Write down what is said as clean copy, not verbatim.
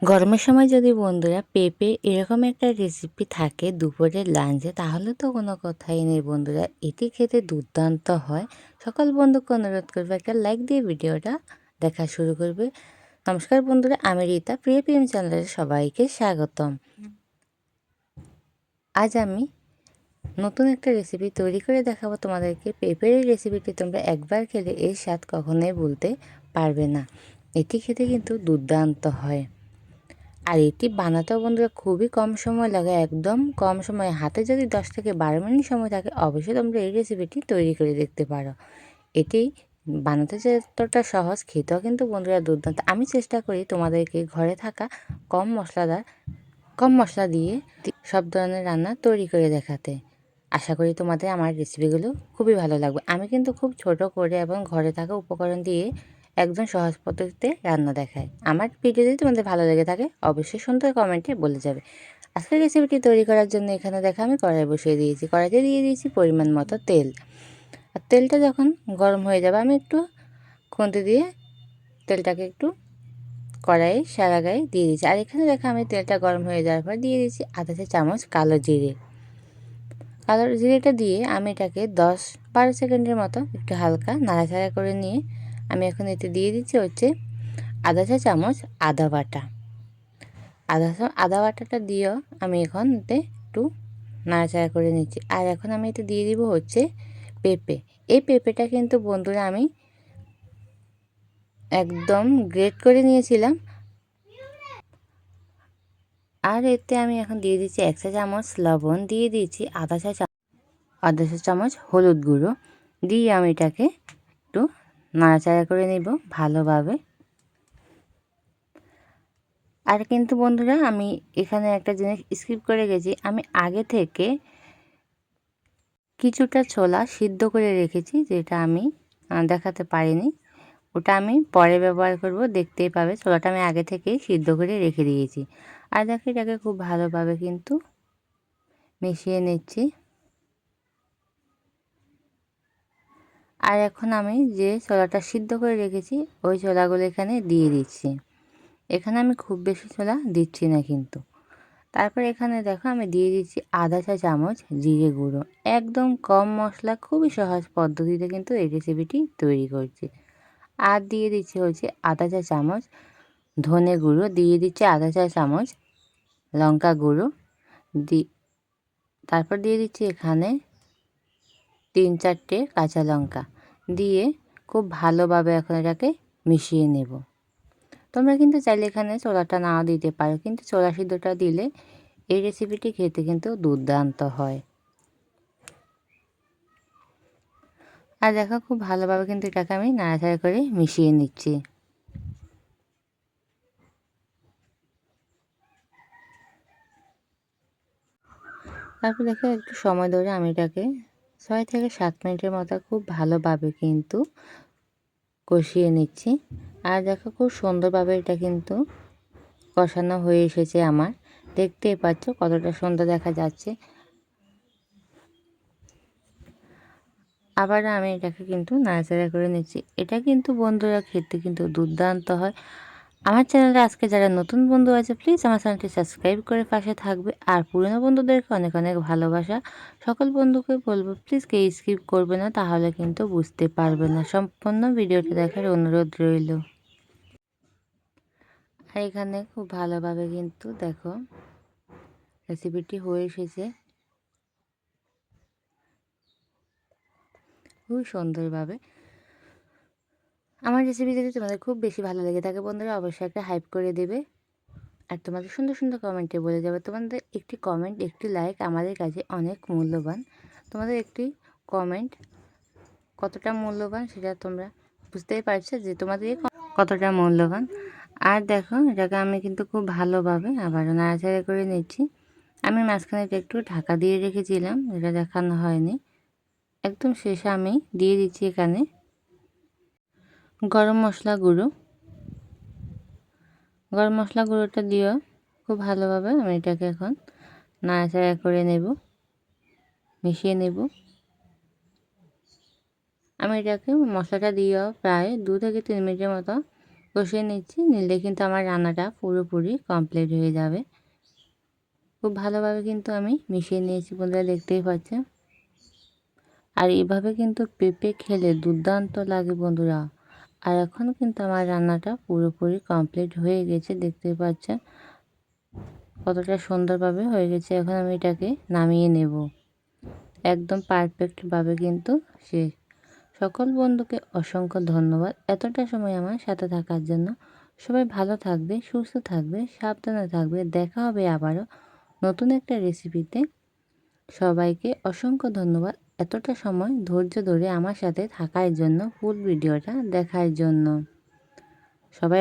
গরমের সময় যদি বন্ধুরা পেঁপে এরকম একটা রেসিপি থাকে দুপুরের লাঞ্চে তাহলে তো কোনো কথাই নেই বন্ধুরা, এটি খেতে দুর্দান্ত হয়। সকল বন্ধুকে অনুরোধ করবে একটা লাইক দিয়ে ভিডিওটা দেখা শুরু করবে। নমস্কার বন্ধুরা, আমি রীতা, প্রিয় পিএম চ্যানেলে সবাইকে স্বাগতম। আজ আমি নতুন একটা রেসিপি তৈরি করে দেখাবো তোমাদেরকে। পেঁপের এই রেসিপিটি তোমরা একবার খেলে এর স্বাদ কখনোই ভুলতে পারবে না। এটি খেতে কিন্তু দুর্দান্ত হয়। আর এটি বানাতেও বন্ধুরা খুবই কম সময় লাগে, একদম কম সময়, হাতে যদি 10 থেকে 12 মিনিট সময় থাকে অবশ্যই তোমরা এই রেসিপিটি তৈরি করে দেখতে পারো। এটি বানাতে যতটা সহজ, খেতেও কিন্তু বন্ধুরা দুর্দান্ত। আমি চেষ্টা করি তোমাদেরকে ঘরে থাকা কম মশলা দিয়ে সব ধরনের রান্না তৈরি করে দেখাতে। আশা করি তোমাদের আমার রেসিপিগুলো খুবই ভালো লাগবে। আমি কিন্তু খুব ছোট করে এবং ঘরে থাকা উপকরণ দিয়ে একদম সহজ পদ্ধতিতে রান্না দেখাই। আমার ভিডিও যদি তোমাদের ভালো লেগে থাকে অবশ্যই সুন্দর কমেন্টে বলে যাবে। আজকের রেসিপিটি তৈরি করার জন্য এখানে দেখো আমি কড়াই বসিয়ে দিয়েছি। কড়াইতে দিয়ে দিয়েছি পরিমাণ মতো তেল। আর তেলটা যখন গরম হয়ে যাবে আমি একটু খুন্তি দিয়ে তেলটাকে একটু কড়াইয়ে সারা গায়ে দিয়ে দিয়েছি। আর এখানে দেখো আমি তেলটা গরম হয়ে যাওয়ার পর দিয়ে দিয়েছি আধা চা চামচ কালো জিরে। কালো জিরেটা দিয়ে আমি এটাকে 10-12 সেকেন্ডের মতো একটু হালকা নাড়াচাড়া করে নিয়ে আমি এখন এতে দিয়ে দিচ্ছি হচ্ছে আধা চা চামচ আদা বাটা। আদা বাটাটা দিয়েও আমি এখন এতে একটু নাড়াচাড়া করে নিচ্ছি। আর এখন আমি এতে দিয়ে দিব হচ্ছে পেঁপে। এই পেঁপেটা কিন্তু বন্ধুরা আমি একদম গ্রেট করে নিয়েছিলাম। আর এতে আমি এখন দিয়ে দিচ্ছি 1 চা চামচ লবণ, দিয়ে দিচ্ছি আধা চা চামচ হলুদ গুঁড়ো দিয়ে আমি এটাকে একটু নাড়াচাড়া করে নিব ভালোভাবে। আর কিন্তু বন্ধুরা আমি এখানে একটা জিনিস স্কিপ করে গেছি, আমি আগে থেকে কিছুটা ছোলা সিদ্ধ করে রেখেছি, যেটা আমি দেখাতে পারিনি। ওটা আমি পরে ব্যবহার করব, দেখতেই পাবে। ছোলাটা আমি আগে থেকেই সিদ্ধ করে রেখে দিয়েছি। আর দেখো এটাকে খুব ভালোভাবে কিন্তু মিশিয়ে নিচ্ছি। আর এখন আমি যে ছোলাটা সিদ্ধ করে রেখেছি ওই ছোলাগুলো এখানে দিয়ে দিচ্ছি। এখানে আমি খুব বেশি ছোলা দিচ্ছি না কিন্তু। তারপর এখানে দেখো আমি দিয়ে দিচ্ছি আধা চা চামচ জিরে গুঁড়ো। একদম কম মশলা, খুবই সহজ পদ্ধতিতে কিন্তু এই রেসিপিটি তৈরি করছি। আর দিয়ে দিচ্ছি হচ্ছে আধা চা চামচ ধনে গুঁড়ো, দিয়ে দিচ্ছি আধা চা চামচ লঙ্কা গুঁড়ো, তারপর দিয়ে দিচ্ছি এখানে 3-4টে কাঁচা লঙ্কা দিয়ে খুব ভালোভাবে এখন এটাকে মিশিয়ে নেব। তোমরা কিন্তু চাইলে এখানে ছোলাটা নাও দিতে পারো, কিন্তু ছোলা সিদ্ধটা দিলে এই রেসিপিটি খেতে কিন্তু দুর্দান্ত হয়। আর দেখো খুব ভালোভাবে কিন্তু এটাকে আমি নাড়াচাড়া করে মিশিয়ে নিচ্ছি। তারপর দেখো একটু সময় ধরে আমি এটাকে 6 থেকে 7 মিনিটের মতো খুব ভালোভাবে কিন্তু কষিয়ে নিচ্ছি। আর দেখো খুব সুন্দরভাবে এটা কিন্তু কষানো হয়ে এসেছে আমার, দেখতেই পাচ্ছ কতটা সুন্দর দেখা যাচ্ছে। আবার আমি এটাকে কিন্তু নাড়াচাড়া করে নিচ্ছি। এটা কিন্তু বন্ধুরা খেতে কিন্তু দুর্দান্ত হয়। আমার চ্যানেলে আজকে যারা নতুন বন্ধু আছে প্লিজ আমার চ্যানেলটি সাবস্ক্রাইব করে পাশে থাকবে। আর পুরনো বন্ধুদেরকে অনেক অনেক ভালোবাসা। সকল বন্ধুকে বলবো প্লিজ কেউ স্কিপ করবে না, তাহলে কিন্তু বুঝতে পারবে না। সম্পূর্ণ ভিডিওটা দেখার অনুরোধ রইল। আর এখানে খুব ভালোভাবে কিন্তু দেখো রেসিপিটি হয়ে এসেছে খুব সুন্দরভাবে। আমার রেসিপি যদি তোমাদের খুব বেশি ভালো লেগে থাকে বন্ধুরা অবশ্যই একটা হাইপ করে দেবে। আর তোমাদের সুন্দর সুন্দর কমেন্টে বলে যাবে। তোমাদের একটি কমেন্ট, একটি লাইক আমাদের কাছে অনেক মূল্যবান। তোমাদের একটি কমেন্ট কতটা মূল্যবান সেটা তোমরা বুঝতেই পারছো যে তোমাদের কতটা মূল্যবান। আর দেখো এটাকে আমি কিন্তু খুব ভালোভাবে আবার নাড়াচাড়া করে নিচ্ছি। আমি মাঝখানে একটু ঢাকা দিয়ে রেখেছিলাম, এটা দেখানো হয়নি। একদম শেষে আমি দিয়ে দিচ্ছি এখানে গরম মশলা গুঁড়ো। গরম মশলা গুঁড়োটা দিয়েও খুব ভালোভাবে আমি এটাকে এখন নাড়াচাড়া করে নেব, মিশিয়ে নেব। আমি এটাকে মশলাটা দিয়েও প্রায় 2 থেকে 3 মিনিটের মতো কষিয়ে নিচ্ছি, নিলে কিন্তু আমার রান্নাটা পুরোপুরি কমপ্লিট হয়ে যাবে। খুব ভালোভাবে কিন্তু আমি মিশিয়ে নিয়েছি বন্ধুরা, দেখতেই পাচ্ছেন। আর এভাবে কিন্তু পেঁপে খেলে দুর্দান্ত লাগে বন্ধুরা। আর এখন কিন্তু আমার রান্নাটা পুরোপুরি কমপ্লিট হয়ে গেছে, দেখতেই পাচ্ছেন কতটা সুন্দরভাবে হয়ে গেছে। এখন আমি এটাকে নামিয়ে নেব। একদম পারফেক্টভাবে কিন্তু শেষ। সকল বন্ধুকে অসংখ্য ধন্যবাদ এতটা সময় আমার সাথে থাকার জন্য। সবাই ভালো থাকবে, সুস্থ থাকবে, সাবধানে থাকবে। দেখা হবে আবারও নতুন একটা রেসিপিতে। সবাইকে অসংখ্য ধন্যবাদ এতটা সময় ধৈর্য ধরে আমার সাথে থাকার জন্য, ফুল ভিডিওটা দেখার জন্য। সবাই